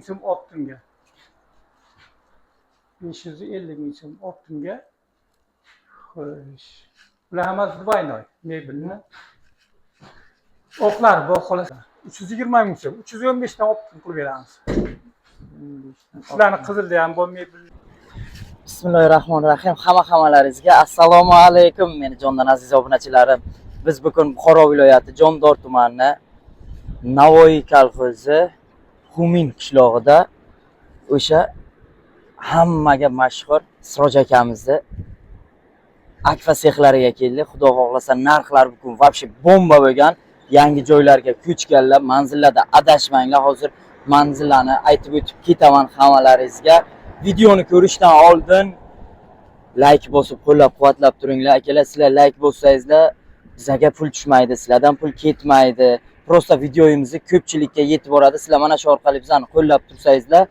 so'm optimga. 550 ming so'm optimga. Xo'sh. Bular hammasi Dubaynoy mebelni. Oqlar bor xolos. 320 ming so'm. 315 dan optim qilib beramiz. Sizlarni qizilda ham bor mebel. Bismillahirrahmanirrahim. Hammalaringizga assalomu alaykum. Meni jondan aziz obunachilarim. Biz bugun Buxoro viloyati Jondor tumani Navoiy kolxozi Xumin qishlog'ida o'sha hammaga mashhur Siroj akamizni akfa sexlariga keldik. Xudo xohlasa narxlar bugun vobshe bomba bo'lgan. Yangi joylarga ko'chganlar, manzillarda adashmanglar. Hozir manzillarni aytib o'tib ketaman hammalaringizga. Videoni ko'rishdan oldin like bosib qo'llab-quvvatlab turinglar. Akalar, sizlar like bossangizlar bizga pul tushmaydi, sizlardan pul ketmaydi. Prosta videomizni ko'pchilikka yetib boradi. Sizlar mana shu orqali bizani qo'llab tursangizlar,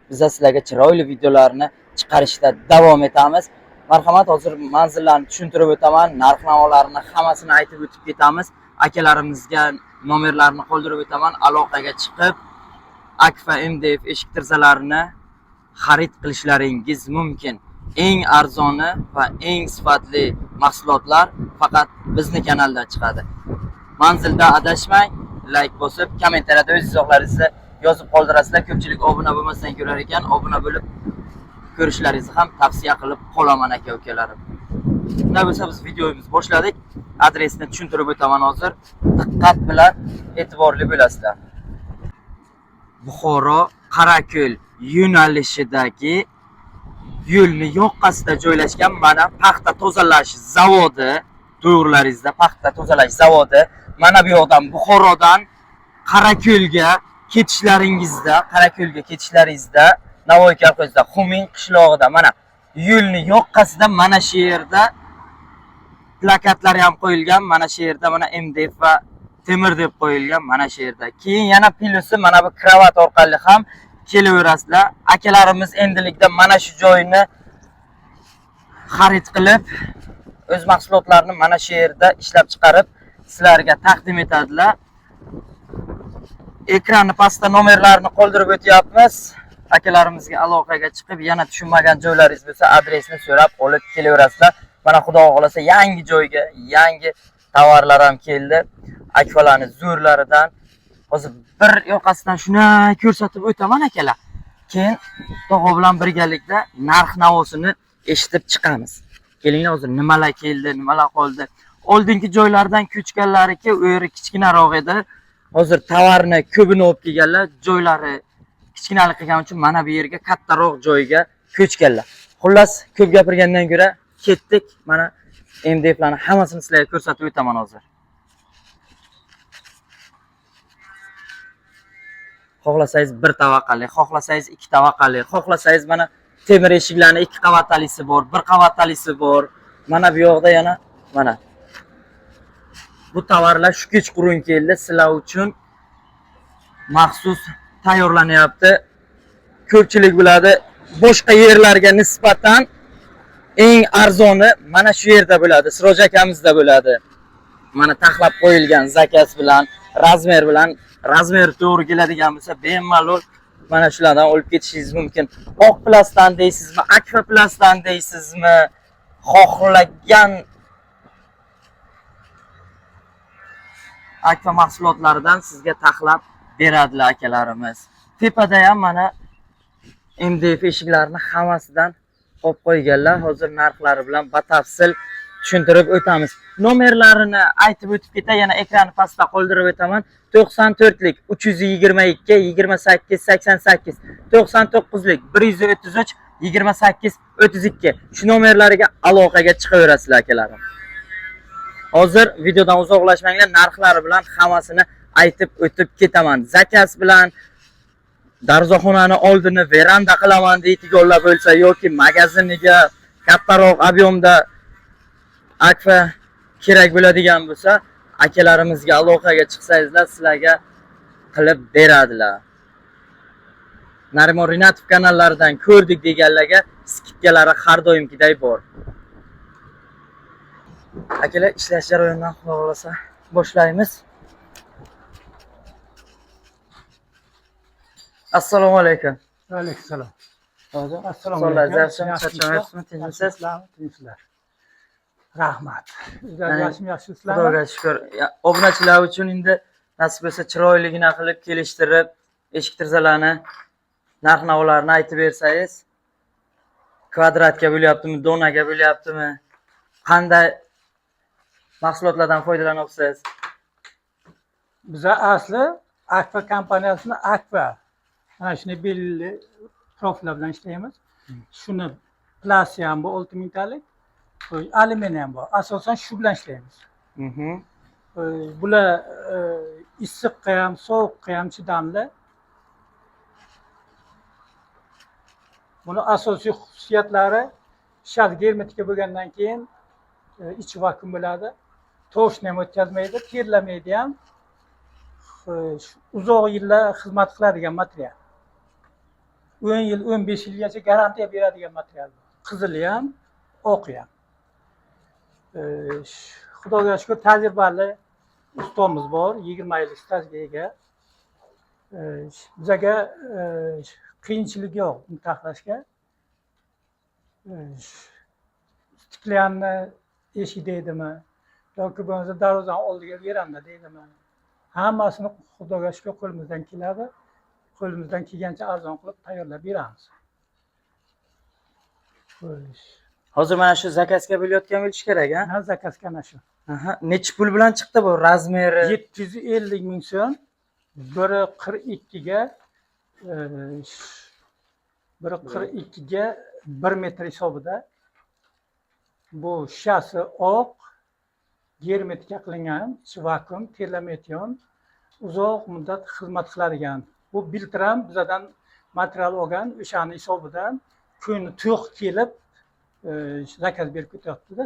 biz sizlarga chiroyli videolarni chiqarishda davom etamiz. Marhamat, hozir manzillarni tushuntirib o'taman, narx-navolarni hammasini aytib o'tib ketamiz. Akalarimizga nomerlarini qoldirib o'taman. Aloqaga chiqib Akfa MDF eshik tirzalarini xarid qilishlaringiz mumkin. Eng arzoni va eng sifatli mahsulotlar faqat bizning kanalda chiqadi. Manzilda adashmang, like bosib, kommentariyada o'z izohlaringizni yozib qoldirasizlar. Ko'pchilik obuna bo'lmasdan ko'rar ekan, obuna bo'lib ko'rishlaringizni ham tavsiya qilib qolaman aka-ukalarim. Shunday bo'lsa biz videomizni boshladik. Adresni tushuntirib o'taman hozir. Diqqat bilan e'tiborli bo'lasizlar. Buxoro Qarako'l yo'nalishidagi yo'lni yoqasida joylashgan mana paxta tozalash zavodi, to'g'rilaringizda paxta tozalash zavodi. Mana bu yoqdan Buxorodan Qarako'lga ketishlaringizda, Navoiy kolxozida Xumin qishlog'ida mana yo'lni yoqasida mana shu yerda plakatlar ham qo'yilgan. Mana shu yerda mana MDF va temir deb qo'yilgan mana shu yerda. Keyin yana plusi mana bu kravat orqali ham kelaverasizlar. Akalarimiz endilikda mana shu joyni xarid qilib, o'z mahsulotlarini mana shu yerda ishlab chiqarib sizlarga taqdim etadilar. Ekranni pastda nomerlarini qoldirib o'tyapmiz. Akalarimizga aloqaga chiqib, yana tushunmagan joylaringiz bo'lsa, adresni so'rab olib kelaverasizlar. Mana xudo xolasa yangi joyga, yangi tovarlar ham keldi. Akfalarning zo'rlaridan hozir bir yoqasidan shuni ko'rsatib o'taman akalar. Keyin tog'a bilan birgalikda narx-navosini eshitib chiqamiz. Kelinglar, hozir nimalar keldi, nimalar qoldi. Oldingi joylardan ko'chganlariki, u yeri kichkinaroq edi. Hozir tovarni ko'bini olib kelganlar, joylari kichkinalik qilgani uchun mana bu yerga kattaroq joyga ko'chganlar. Xullas, ko'p gapirgandan ko'ra ketdik. Mana MDFlarni hammasini sizlarga ko'rsatib o'taman hozir. Xohlasangiz bir tavaqali, xohlasangiz ikki tavaqali, xohlasangiz mana temir eshiklarning ikki qavattalisi bor, bir qavattalisi bor. Mana bu yoqda yana mana bu tovarlar shu kechqurun keldi, sizlar uchun maxsus tayyorlanyapti. Ko'pchilik biladi, boshqa yerlarga nisbatan eng arzoni mana shu yerda bo'ladi, Siroj akamizda bo'ladi. Mana taxlab qo'yilgan zakaz bilan, razmer to'g'ri keladigan bo'lsa, bemalol mana shulardan olib ketishingiz mumkin. Oq plastdan deysizmi, akfa plastdan deysizmi, xohlagan akfa mahsulotlaridan sizga taxlab beradilar akalarimiz. Tepada ham mana MDF eshiklarini hammasidan qo'yib qo'yganlar. Hozir narxlari bilan batafsil tushuntirib o'tamiz. Nomerlarini aytib o'tib ketay, yana ekranni pastda qoldirib o'taman. 94lik 322 28 88, 99lik 133 28 32. Shu nomerlariga aloqaga chiqaverasizlar akalarim. Hozir videodan uzoqlashmanglar, narxlari bilan hammasini aytib o'tib ketaman. Zakaz bilan darvozaxonani oldini veranda qilaman deydiganlar bo'lsa yoki magaziniga kattaroq ob'yomda akfa kerak bo'ladigan bo'lsa, akalarimizga aloqaga chiqsangizlar, sizlarga qilib beradilar. Narimon Rinatov kanallaridan ko'rdik deganlarga skidkalari har doimgiday bor. Akalar, ishlash jarayonidan xudo xolasa boshlaymiz. Assalomu alaykum. Alayhissalom. Hozir Assalomu sonlar alaykum. yaxshimi, charchamayapsizmi, tinchmisiz? Tinchlar. Rahmat. Sizlar Yani, yaxshimisizlarmi? Xudoga shukr. Obunachilar uchun endi nasib bo'lsa chiroyligina qilib kelishtirib, eshik tirzalarini, narx-navolarni aytib bersangiz, kvadratga bo'lyaptimi, donaga bo'lyaptimi? Qanday mahsulotlardan foydalanyapsiz? Biza asli Akfa kompaniyasini Akfa. Mana shuni belli profillar bilan ishlaymiz. Shuni plastik ham bor 6000 talik, alyuminiy ham bor. Asosan shu bilan ishlaymiz. Bular issiqqa ham, sovuqqa ham chidamli. Buni asosiy xususiyatlari shart germetika bo'lgandan keyin ichi vakuum bo'ladi. Tovushni ham o'tkazmaydi, terlamaydi ham. Uzoq yillar xizmat qiladigan material. 10 yil, 15 yilgacha garantiya beradigan material. Qizili ham, oqi ham. Xudoga shukr tajribali ustomiz bor, 20 yillik stajga ega. Bizaga qiyinchilik yo'q buni taxlashga. Stiklanni eshik deydimi yoki bo'lmasa darvozani oldiga veranda deydimi. Hammasini Xudoga shukr qo'limizdan keladi. Qo'limizdan kelgancha arzon qilib tayyorlab beramiz. Hozir mana shu zakazga bo'layotgan bo'lishi kerak, ha? Ha, zakaz ana shu. Aha, necha pul bilan chiqdi bu razmeri? 750 ming so'm. Biri 42 ga 1 metr hisobida. Bu shasi oq, germetika qilingan, ichi vakuum, terlamaydigan, uzoq muddat xizmat qiladigan. Bu filtr ham bizadan material olgan, o'shani hisobidan kun to'q kelib zakaz berib ketyapti-da.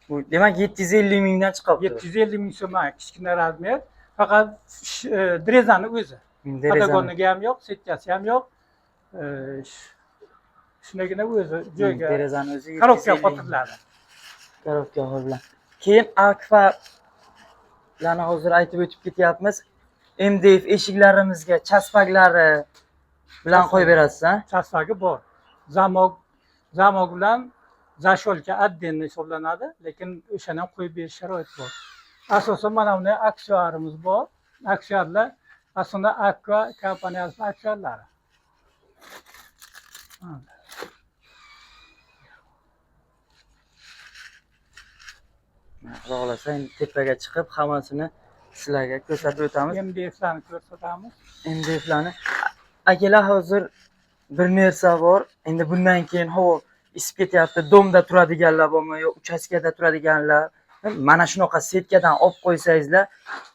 Bu demak 750 mingdan chiqyapti. 750 ming so'm kichkina razmer. Faqat drezani o'zi. Patagonniga ham yo'q, setkasi ham yo'q. Shunagina o'zi joyga Drezani o'zi korobka qotiriladi. Korobka bilan. Keyin Akfalarni hozir aytib o'tib ketyapmiz. MDF eshiklarimizga chaspaklari bilan qo'yib berasiz, ha? Chaspagi bor. Zamok bilan zasholka отдельно hisoblanadi, lekin o'shani ham qo'yib berish sharoit bor. Asosan mana bunday aksiyarimiz bor. Aksiyarlar aslida Akfa kompaniyasining aksiyarlari. Xudo xolasa endi tepaga chiqib hammasini sizlarga ko'rsatib o'tamiz. MDFlarni ko'rsatamiz. MDFlarni. Akalar hozir bir narsa bor. Endi bundan keyin havo isib ketyapti. Domda turadiganlar bormi yo uchastkada turadiganlar. Mana shunaqa setkadan olib qo'ysangizlar,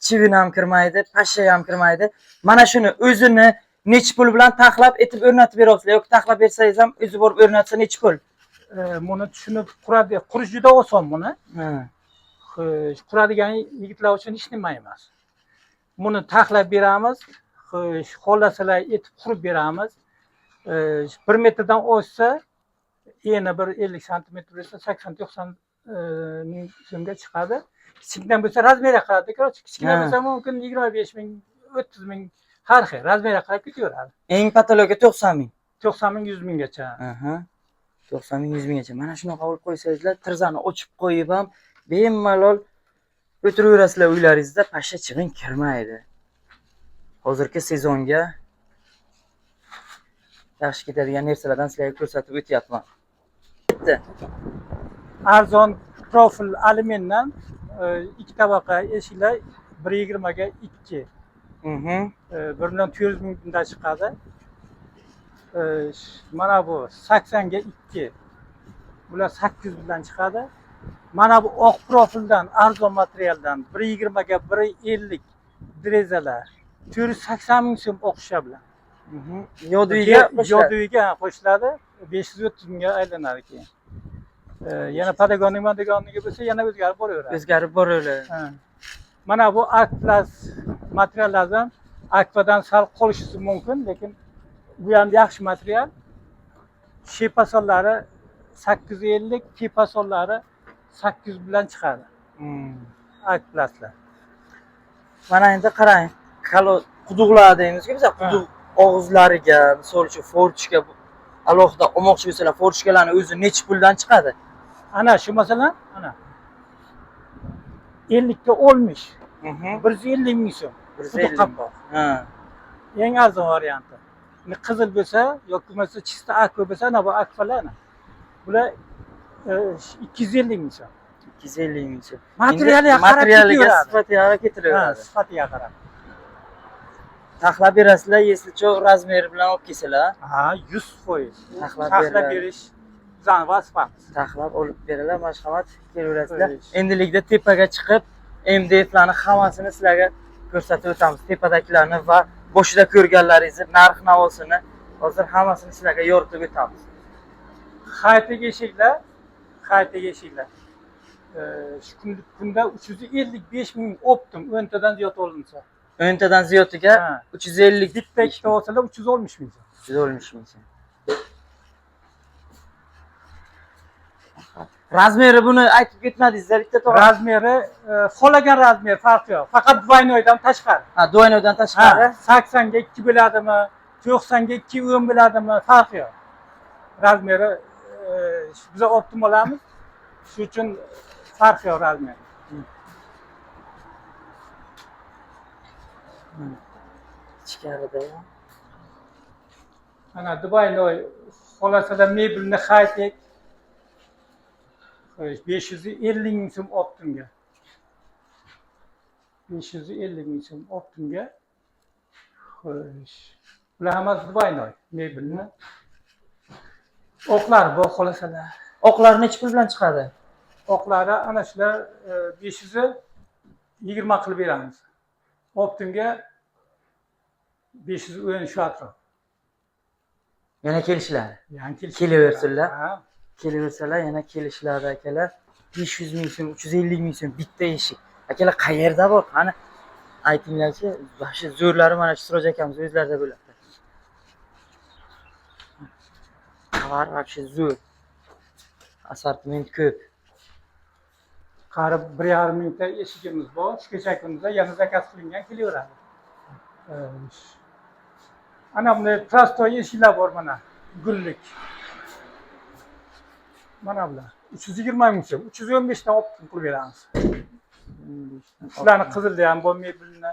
chivin ham kirmaydi, pashsha ham kirmaydi. Mana shuni o'zini necha pul bilan taxlab etib o'rnatib beryapsizlar yoki taxlab bersangiz ham o'zi borib o'rnatsa necha pul? Buni tushunib qurish juda oson buni. Quradigan yigitlar uchun hech nima emas. Buni taxlab beramiz, xohlasalar etib qurib beramiz. 1 metrdan oshsa, eni bir 50 sm bo'lsa 80-90 ming so'mga chiqadi. Kichikdan bo'lsa razmeriga qarab, kichkina bo'lsa mumkin 25 ming, 30 ming har xil razmeriga qarab ketaveradi. Eng patologiya 90 ming. 90 ming, 100 minggacha. 90 ming, 100 minggacha. Mana shunaqa olib qo'ysangizlar, tirzani ochib qo'yib ham bemalol o'tiraverasizlar uylaringizda, pashsha chivin kirmaydi. Hozirgi sezonga yaxshi ketadigan narsalardan sizlarga ko'rsatib o'tyapman. Arzon profil alyumindan 2 tabaqa eshiklar 120 ga 2. 1.400 mingdan chiqadi. Mana bu 80 ga 2. Bular 800 bilan chiqadi. Mana bu oq profildan, arzon materialdan 120 ga 150 drezalar 480 ming so'm o'qisha bilan. Yoduviga qo'shiladi, 530 mingga aylanadi keyin. Yana patagonniga bo'lsa yana o'zgarib boraveradi. Mana bu Akplas materiallardan Akfadan sal qolishishi mumkin, lekin bu ham yaxshi material. Shepasollari 850, kepasollari 800 bilan chiqadi. Akplaslar. Mana endi qarang, quduqlar deymizki, biz quduq og'izlariga, misol uchun forchka alohida olmoqchi bo'lsalar, forchkalarni o'zi necha puldan chiqadi? Ana shu masalan, ana 50 ga olmuş. 150 ming so'm. 150 qopqoq. Ha. Eng arzon varianti. Qizil bo'lsa yoki bo'lmasa chista akva bo'lsa, ana bu akvalar ana. Bular 250 ming so'm. 250 ming so'm. Materialiga qarab materialiga ketaveradi. sifatiga qarab Ha, ketaveradi. sifatiga qarab. Taxlab berasizlar, если cho'q razmeri bilan olib kelsalar, Ha, 100%. Taxlab Taxlab beradi. berish zanva sifat. taxlab olib beralar, marhamat kelaverasizlar. Qo'yish. Endilikda tepaga chiqib, MDFlarni hammasini sizlarga ko'rsatib o'tamiz. Tepadagilarni va boshida ko'rganlaringizni, narx-navosini hozir hammasini sizlarga yoritib o'tamiz. Haytiga eshiklar, haytiga eshiklar. Shu kunda 355 ming optim o'ntadan ziyod olinsa. O'ntadan ziyodiga Ha. 350 Bitta ikkita olsalar 360 ming so'm. 360 ming so'm. Razmeri buni aytib ketmadingizlar, bitta to'g'ri. Razmeri xohlagan razmer farqi yo'q. Faqat dvaynoydan tashqari. Ha, duaynodan tashqari. Ha, 80 ga 2 bo'ladimi, 90 ga 2 o'm bo'ladimi, farqi yo'q. Razmeri biz optim olamiz. Shuning uchun farqi yo'q razmer. Ichkarida. Ana dvaynoy xohlasalar mebelni haytek 550 ming so'm optimga. 550 ming so'm optimga. Xo'sh. Bular hammasi dvaynoy mebelni. O'qlar bor xolasalar. Oqlar necha pul bilan chiqadi? O'qlari ana shular 520 qilib beramiz. Optimga 500 o'yin shu atrof. Yana kelishlar. Yani Kelaversinlar. Ha. Kelaversalar, yana kelishlari akalar. 500 ming so'm, 350 ming so'm bitta eshik. Akalar qayerda bor? Qani aytinglarchi, yaxshi zo'rlari mana shu Siroj akamiz o'zlarida bo'ladi. Tovar вообще zo'r. Assortiment ko'p. Qarib 1,5 mingta eshigimiz bor. Shu kecha kunimizda yana zakaz qilingan kelaveradi. Ana bunday prostoy eshiklar bor mana. Gullik. Mana bular. 320 ming so'm. 315 dan optim qilib beramiz. Shularni qizilda ham bor mebelni.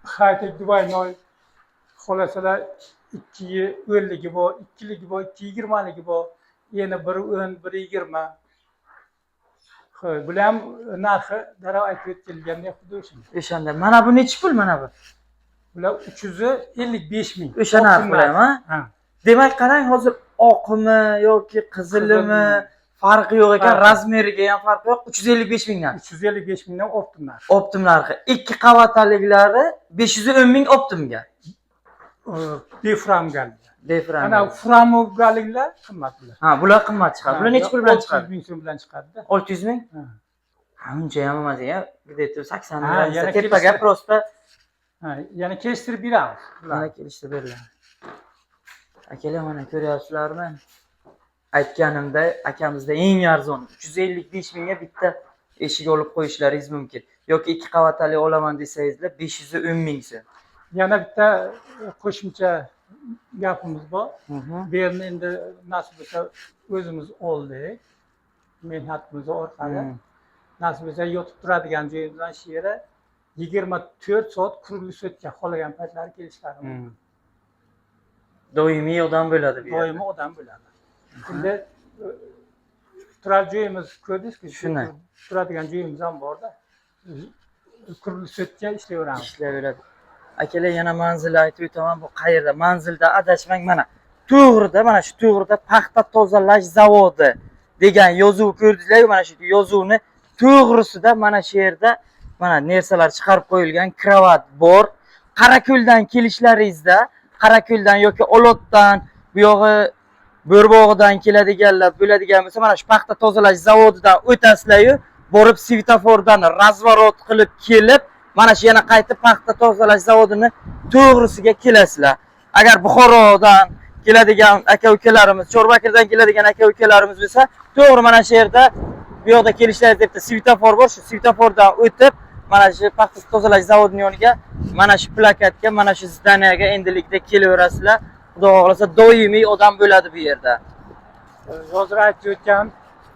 Haytek duvaynoy xolasalar 250 bor, 2ligi bor, 220ligi bor. Yana 110, 120. Xo'p, bular ham narxi darrov aytib o'tilganda xuddi o'shanda. O'shanda. Mana bu necha pul mana bu? Bular 355 ming. O'sha narx bilan, ha? Ha. Demak, qarang, hozir oqimi yoki qizilimi farqi yo'q ekan, razmeriga ham farqi yo'q. 355 mingdan. 355 mingdan optim narxi. Optim narxi. 2 qavataliklari 510 ming optimga. Deframgal. Defram. Ana framogaliklar qimmat bular. Ha, bular qimmat chiqadi. Bular necha pul bilan chiqadi? 600 ming so'm bilan chiqadi-da. 600 ming? Ha. Ha, uncha ham emas ya. Где-то 80 Ha, ming. yana Tepaga kelishdi. просто Ha, yana kelishtirib beramiz. mana kelishdi beriladi. Akalar, mana ko'ryapsizlarmi? Aytganimda akamizda eng arzon 355 mingga bitta eshik olib qo'yishlaringiz mumkin. Yoki 2 qavatali olaman desangizlar 510 ming so'm. Yana bitta qo'shimcha gapimiz bor. Bu yerni endi nasib bo'lsa o'zimiz oldik. Mehnatimiz orqali. Nasib bo'lsa yotib turadigan joyimizdan shu yerga 24 soat qurilish o'tgan, xohlagan paytlari kelishlari mumkin. Doimiy odam bo'ladi bu yerda. Doimo odam bo'ladi. Endi turar joyimiz ko'rdingizki, Shunday. turadigan joyimiz ham bor-da. Qurilish o'tgan ishlayveramiz. Ishlayveradi. Akalar, yana manzilni aytib o'taman. Bu qayerda? Manzilda adashmang. Mana to'g'rida, mana shu to'g'rida paxta tozalash zavodi degan yozuv ko'rdingizlar-ku, mana shu yozuvni to'g'risida mana shu yerda mana narsalar chiqarib qo'yilgan, kravat bor. Qarako'ldan kelishlaringizda, Qarako'ldan yoki Olotdan, bu yog'i Bo'rbog'idan keladiganlar bo'ladigan bo'lsa, mana shu paxta tozalash zavodidan o'tasizlar-yu, borib svetofordan razvorot qilib kelib, mana shu yana qaytib paxta tozalash zavodini to'g'risiga kelasizlar. Agar Buxorodan keladigan aka-ukalarimiz, Chorbakirdan keladigan aka-ukalarimiz bo'lsa, to'g'ri mana shu yerda bu yoqda kelishlaringiz debdi svetofor bor, shu svetofordan o'tib, mana shu paxta tozalash zavodining yoniga, mana shu plakatga, mana shu zdaniyaga endilikda kelaverasizlar. Xudo xohlasa doimiy odam bo'ladi bu yerda. Hozir aytayotgan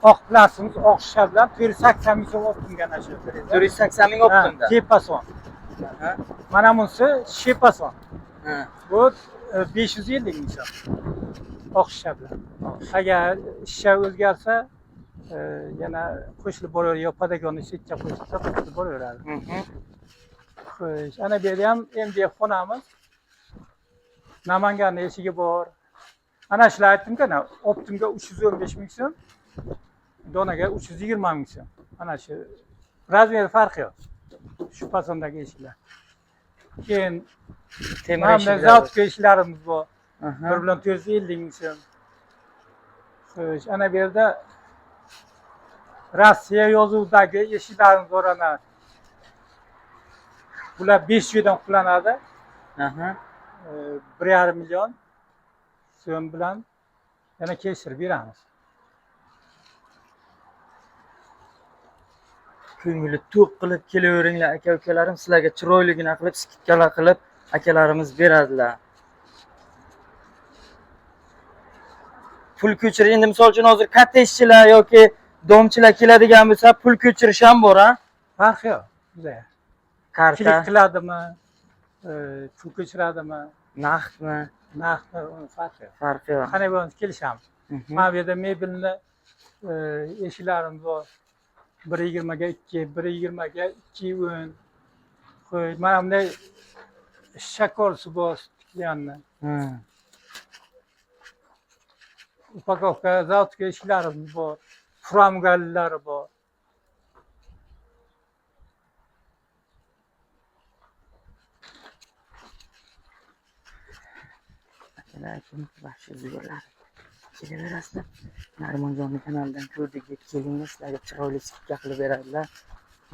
oq plasimiz oq shisha bilan 480 ming so'm optimga ana shu. 480 ming optimda. Tepason. Mana bunisi shepason. Bu 550 ming so'm. Oq shisha bilan. Agar shisha o'zgarsa, yana qo'shilib boraveradi, yo podagonni chetga qo'shilsa qo'shilib boraveradi. Xo'sh, ana bu yerda ham MDF xonamiz. Namanganning eshigi bor. Ana shular aytdim-ku, optimga 315 ming so'm, donaga 320 ming so'm. Ana shu razmer farqi yo'q. Shu fasondagi eshiklar. Keyin temir eshiklar, zavod eshiklarimiz bor. 1,450 ming so'm. Xo'sh, ana bu yerda Rossiya yozuvidagi eshiklarimiz bor ana. Bular 500 dan qulanadi. 1,5 million so'm bilan yana kelishtirib beramiz. Ko'ngli to'q qilib kelaveringlar aka-ukalarim, sizlarga chiroyligina qilib, skidkalar qilib akalarimiz beradilar. Pul ko'chirish, endi misol uchun hozir katta ishchilar yoki domchilar keladigan bo'lsa, pul ko'chirish ham bor, ha? Farqi yo'q. Bizda. Karta qiladimi, pul ko'chiradimi, naqdmi? Naqdmi, farqi yo'q. Farqi yo'q. Qanday bo'lsa kelishamiz. Mana bu yerda mebelni eshiklarimiz bor. 1,20 ga 2, 1,20 ga 2,10. Qo'y, mana bunday shakorsi bor, tiklanni. Upakovka zavodga eshiklarimiz bor. Framgallari bor. Baxshi zo'rlar. Kelaverasizlar. Narmonjonning kanalidan ko'rdik, kelinglar, sizlarga chiroyli skidka qilib beradilar.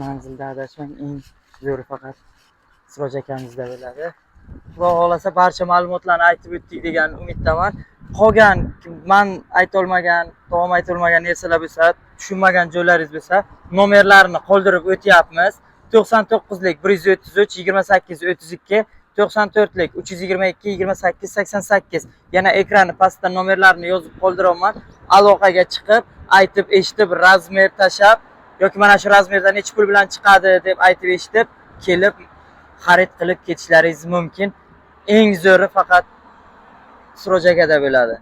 Manzilda adashmang, eng zo'ri faqat Siroj akamizda bo'ladi. Xudo xolasa barcha ma'lumotlarni aytib o'tdik degan umiddaman. Qolgan men ayta olmagan, taom ayta olmagan narsalar bo'lsa, tushunmagan joylaringiz bo'lsa, nomerlarini qoldirib o'tyapmiz. 99lik 133 28 32, 94lik 322 28 88. Yana ekranni pastda nomerlarini yozib qoldiraman. Aloqaga chiqib, aytib eshitib, razmer tashab yoki mana shu razmerda necha pul bilan chiqadi deb aytib eshitib, kelib xarid qilib ketishlaringiz mumkin. Eng zo'ri faqat Siroj akada bo'ladi.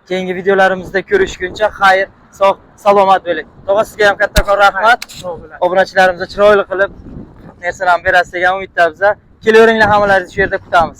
Keyingi videolarimizda ko'rishguncha xayr, sog', salomat bo'ling. Tog'a, sizga ham kattakon rahmat. Obunachilarimizga chiroyli qilib narsalarni berasiz degan umiddamiz. Kelaveringlar, hammalaringizni shu yerda kutamiz.